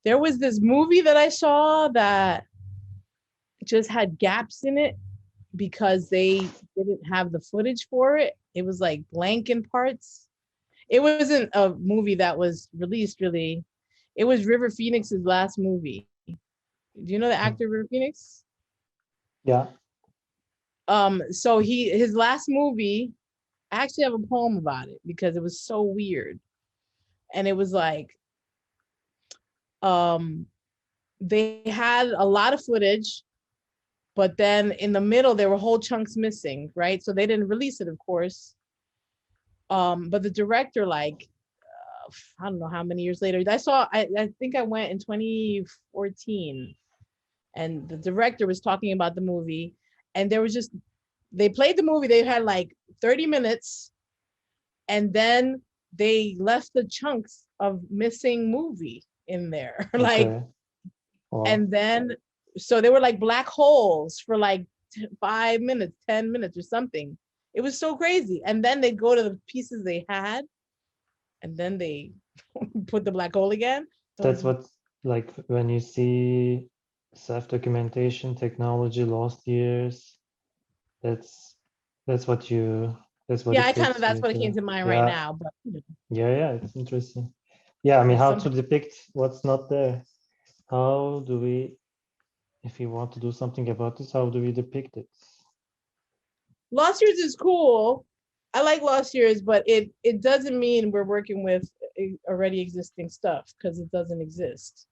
There was this movie that I saw that just had gaps in it because they didn't have the footage for it. It was like blank in parts. It wasn't a movie that was released really. It was River Phoenix's last movie. Do you know the actor River Phoenix? Yeah. So his last movie, I actually have a poem about it because it was so weird. And it was like um they had a lot of footage, but then in the middle there were whole chunks missing, right? So they didn't release it, of course. But the director, like I don't know how many years later, I think I went in 2014, and the director was talking about the movie, and there was just they played the movie, they had like 30 minutes, and then they left the chunks of missing movie in there. Like, Okay. Wow. and then so they were like black holes for like 5 minutes, 10 minutes or something. It was so crazy. And then they go to the pieces they had, and then they put the black hole again. So That's what, like, when you see self-documentation technology lost years, that's that's what you that's what yeah, I it kind of takes that's you what it came to. to mind right Yeah. now. But Yeah, it's interesting. Yeah, I mean, how to some depict what's not there? How do we, if we want to do something about this, how do we depict it? Lost Years is cool. I like Lost Years, but it doesn't mean we're working with already existing stuff because it doesn't exist.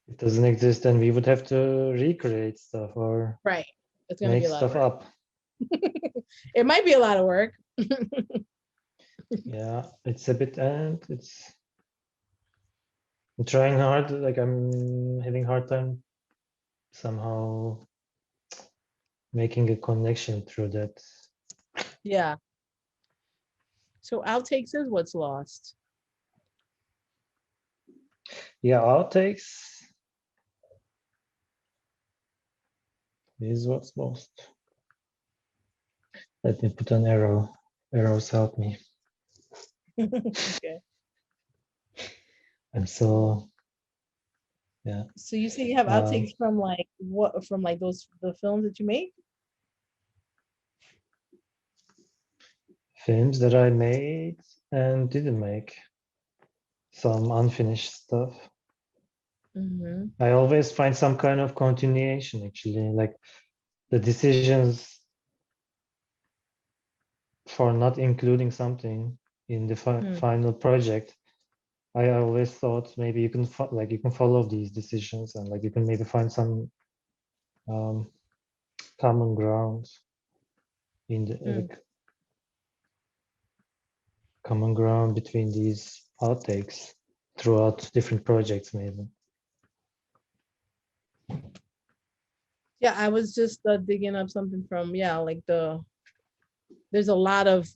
It doesn't exist, and we would have to recreate stuff or Right. It's gonna be make a lot of stuff work. up. It might be a lot of work. Yeah, it's a bit, and I'm trying hard, like I'm having hard time somehow making a connection through that. Yeah. So outtakes is what's lost. Yeah, outtakes is what's lost. Let me put an arrow. Arrows help me. Okay. And so, yeah. So you say you have Um, outtakes from like what from like those the films that you make? films that I made and didn't make. Some unfinished stuff. Mm-hmm. I always find some kind of continuation, actually, like the decisions for not including something in the final project. I always thought maybe you can like you can follow these decisions and like you can maybe find some um, common ground in the Mm. like, common ground between these outtakes throughout different projects, maybe. Yeah, I was just digging up something from like there's a lot of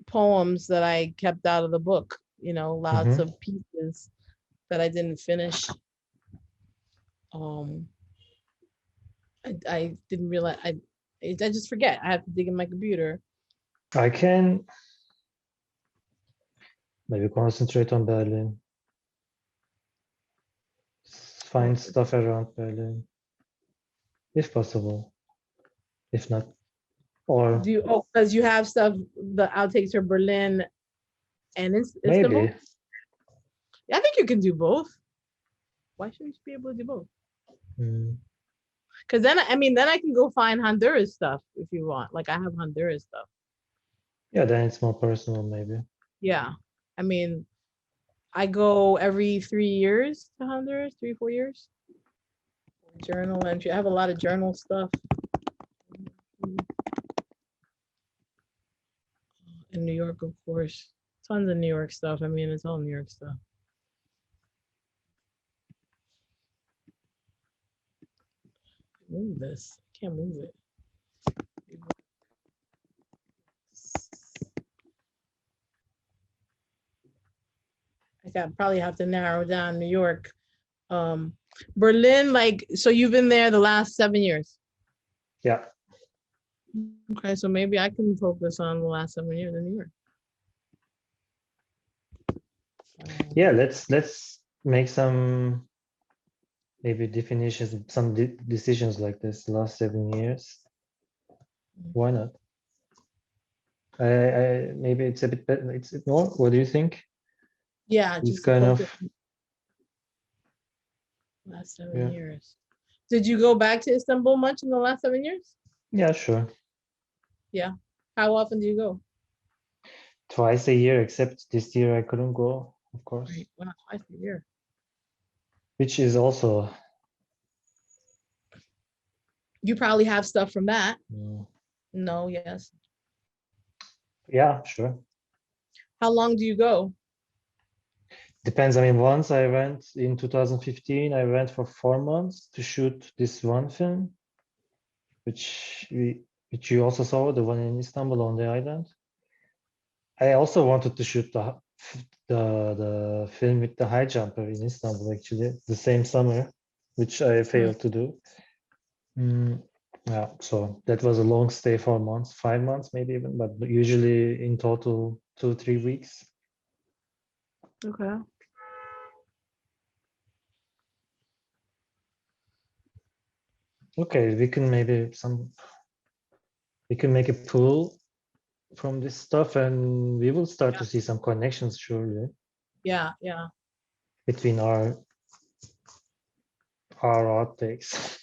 poems that I kept out of the book, lots Mm-hmm. of pieces that I didn't finish. Um, I didn't realize I just forget. I have to dig in my computer. I can maybe concentrate on Berlin, find stuff around Berlin, if possible. If not, or Do you? Oh, because you have stuff. The outtakes are Berlin and Istanbul. maybe. Yeah, I think you can do both. Why shouldn't you be able to do both? Mm, Because then, I mean, then I can go find Honduras stuff if you want. Like I have Honduras stuff. yeah, then it's more personal, maybe. Yeah, I mean, I go every 3 years to Honduras, 3 4 years. Journal entry. I have a lot of journal stuff in New York, of course. Tons of New York stuff. I mean, it's all New York stuff. Move this. Can't move it. I got probably have to narrow down New York. Um, Berlin, like, so you've been there the last 7 years. Yeah, Okay, so maybe I can focus on the last 7 years in New York. yeah. Let's make some maybe definitions, some decisions like this the last 7 years. Why not? Maybe it's a bit better. It's more. What do you think? Yeah, It's just to kind focus of, on the last seven yeah, years. Did you go back to Istanbul much in the last 7 years? yeah, sure. Yeah. How often do you go? Twice a year, except this year I couldn't go, of course, Right. Wow, twice a year. which is also, You probably have stuff from that. mm, No, yes. yeah, sure. How long do you go? Depends. I mean, once I went in 2015, I went for 4 months to shoot this one film, which you also saw, the one in Istanbul on the island. I also wanted to shoot the film with the high jumper in Istanbul, actually, the same summer, which I failed to do. Yeah, so that was a long stay, 4 months, 5 months, maybe even, but usually in total 2-3 weeks. Okay. Okay, we can make a pool from this stuff, and we will start to see some connections, surely, Yeah, yeah. between our outtakes,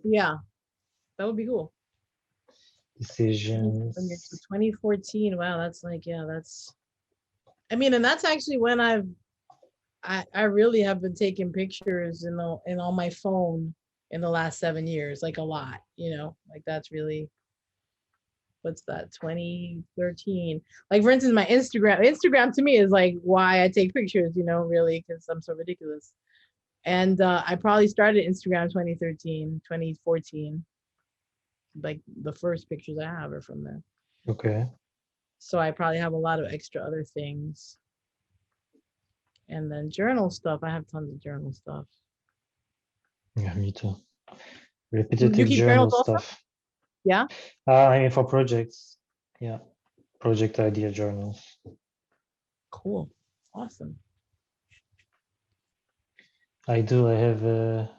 Yeah. That would be cool. So decisions. 2014. Wow, that's like, yeah, that's I mean, and that's actually when I really have been taking pictures in on my phone in the last 7 years, like a lot, like that's really what's that, 2013. Like for instance, my Instagram to me is like why I take pictures, really, because I'm so ridiculous. And I probably started Instagram 2013, 2014. Like the first pictures I have are from there. Okay. So I probably have a lot of extra other things. And then journal stuff, I have tons of journal stuff. Yeah, me too. You Repetitive keep journal journals also? stuff. Yeah. I mean, for projects, yeah, project idea journals. Cool. Awesome. I do. I have a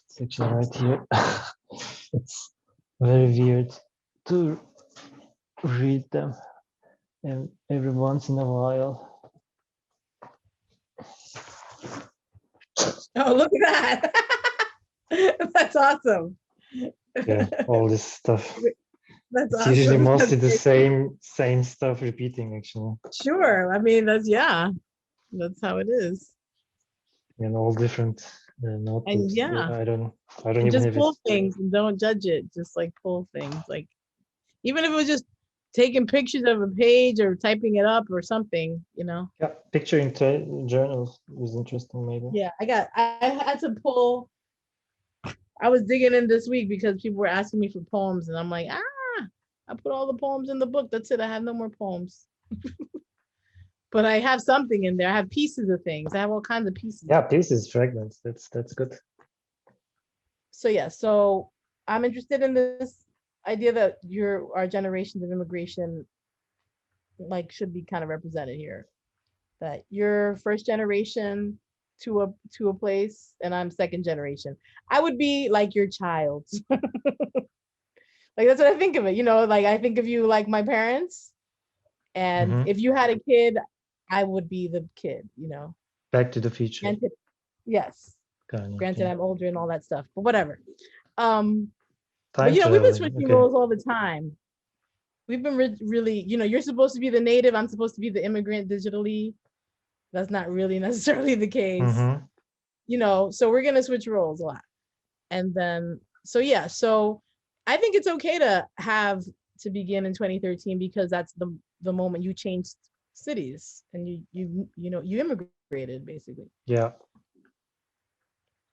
section right here. It's very weird to read them, and every once in a while. Oh, look at that. That's awesome. Yeah, all this stuff. That's It's usually awesome. mostly the same stuff repeating, actually, Sure. I mean, that's how it is. in all different And notebooks. yeah, I don't and even just have it. pull things and don't judge it. Just like pull things. Like even if it was just taking pictures of a page or typing it up or something. Yeah, picturing journals is interesting, maybe. Yeah, I had to pull. I was digging in this week because people were asking me for poems, and I'm like, I put all the poems in the book. That's it. I have no more poems. But I have something in there. I have pieces of things. I have all kinds of pieces. Yeah, pieces, fragments. That's good. So yeah, so I'm interested in this idea that our generations of immigration like should be kind of represented here. That you're first generation to a place, and I'm second generation. I would be like your child. Like that's what I think of it. Like I think of you like my parents. And if you had a kid, I would be the kid. Back to the Future. Granted, yes. Kind of, Granted, yeah. I'm older and all that stuff, but whatever. But Time we've been traveling. switching Okay. roles all the time. We've been really, you're supposed to be the native. I'm supposed to be the immigrant digitally. That's not really necessarily the case. So we're gonna switch roles a lot. And then, so yeah, so I think it's okay to begin in 2013 because that's the moment you changed cities and you immigrated basically. Yeah.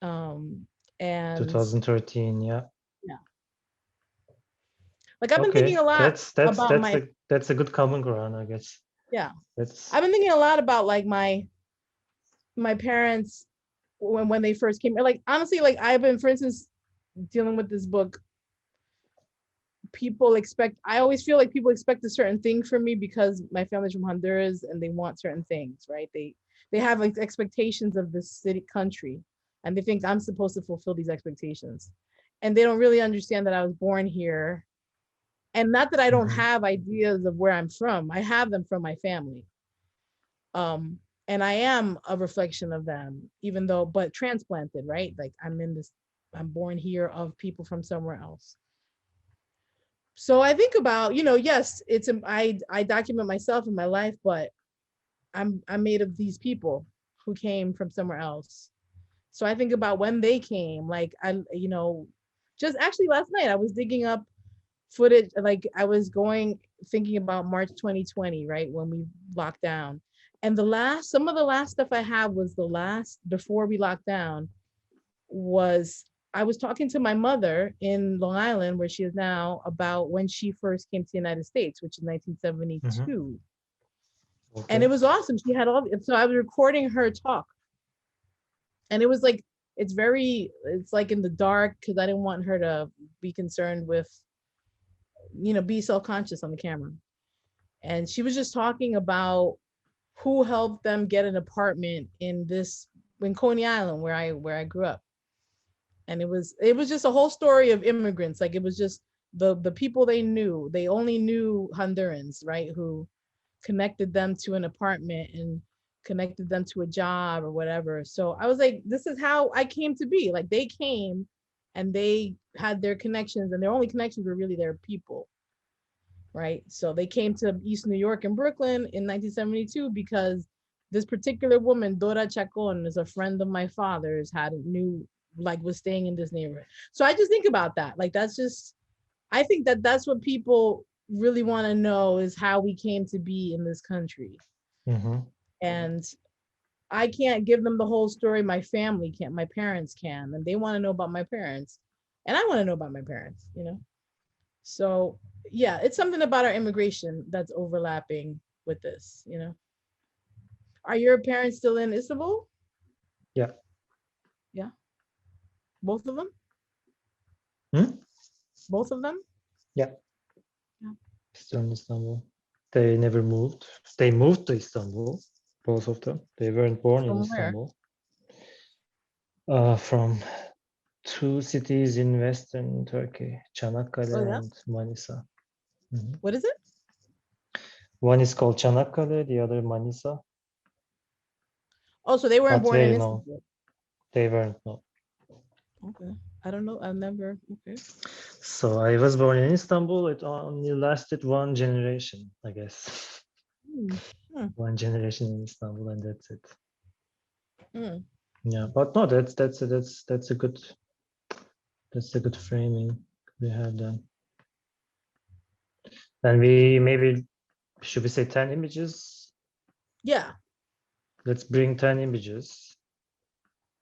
And 2013. Yeah. yeah, like I've been Okay. thinking a lot about That's a good common ground, I guess. yeah, That's I've been thinking a lot about like my parents when they first came. Like honestly, like I've been, for instance, dealing with this book. I always feel like people expect a certain thing from me because my family's from Honduras and they want certain things, right? They have like expectations of this country. and they think I'm supposed to fulfill these expectations. And they don't really understand that I was born here. And not that I don't have ideas of where I'm from. I have them from my family. And I am a reflection of them, even though, but transplanted, right? Like I'm born here of people from somewhere else. So I think about, yes, I document myself in my life, but I'm made of these people who came from somewhere else. So I think about when they came, like just actually last night I was digging up footage, like I was thinking about March 2020, right, when we locked down. And some of the last stuff I have was the last before we locked down was I was talking to my mother in Long Island, where she is now, about when she first came to the United States, which is 1972. Okay. And it was awesome. She had so I was recording her talk. And it was like, it's like in the dark, because I didn't want her to be concerned with, be self-conscious on the camera. And she was just talking about who helped them get an apartment in Coney Island, where I grew up. And it was just a whole story of immigrants. Like, it was just the people they knew. They only knew Hondurans, right, who connected them to an apartment and connected them to a job or whatever. So I was like, this is how I came to be. Like, they came and they had their connections, and their only connections were really their people, right? So they came to East New York and Brooklyn in 1972 because this particular woman, Dora Chacon, is a friend of my father's, was staying in this neighborhood. So I just think about that. Like, I think that's what people really want to know, is how we came to be in this country. And I can't give them the whole story. My family can't. My parents can, and they want to know about my parents, and I want to know about my parents. So yeah, it's something about our immigration that's overlapping with this. Are your parents still in Istanbul? Yeah. Yeah. Both of them? Both of them? Yeah. Yeah. Still in Istanbul. They never moved. They moved to Istanbul, both of them. They weren't born in Istanbul. From two cities in Western Turkey, Çanakkale and Manisa. What is it? One is called Çanakkale, the other Manisa. Oh, so they weren't born in Istanbul. No, they weren't, no. Okay. I don't know. I've never. Okay. So I was born in Istanbul. It only lasted one generation, I guess. One generation in Istanbul, and that's it. Yeah, but no, that's a good framing we have done. And should we say 10 images? Yeah. Let's bring 10 images.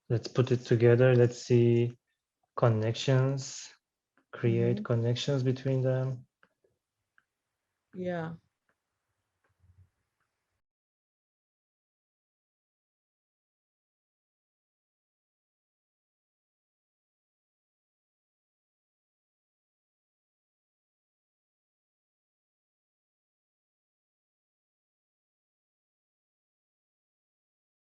Let's put it together. Let's see connections, create connections between them. Yeah.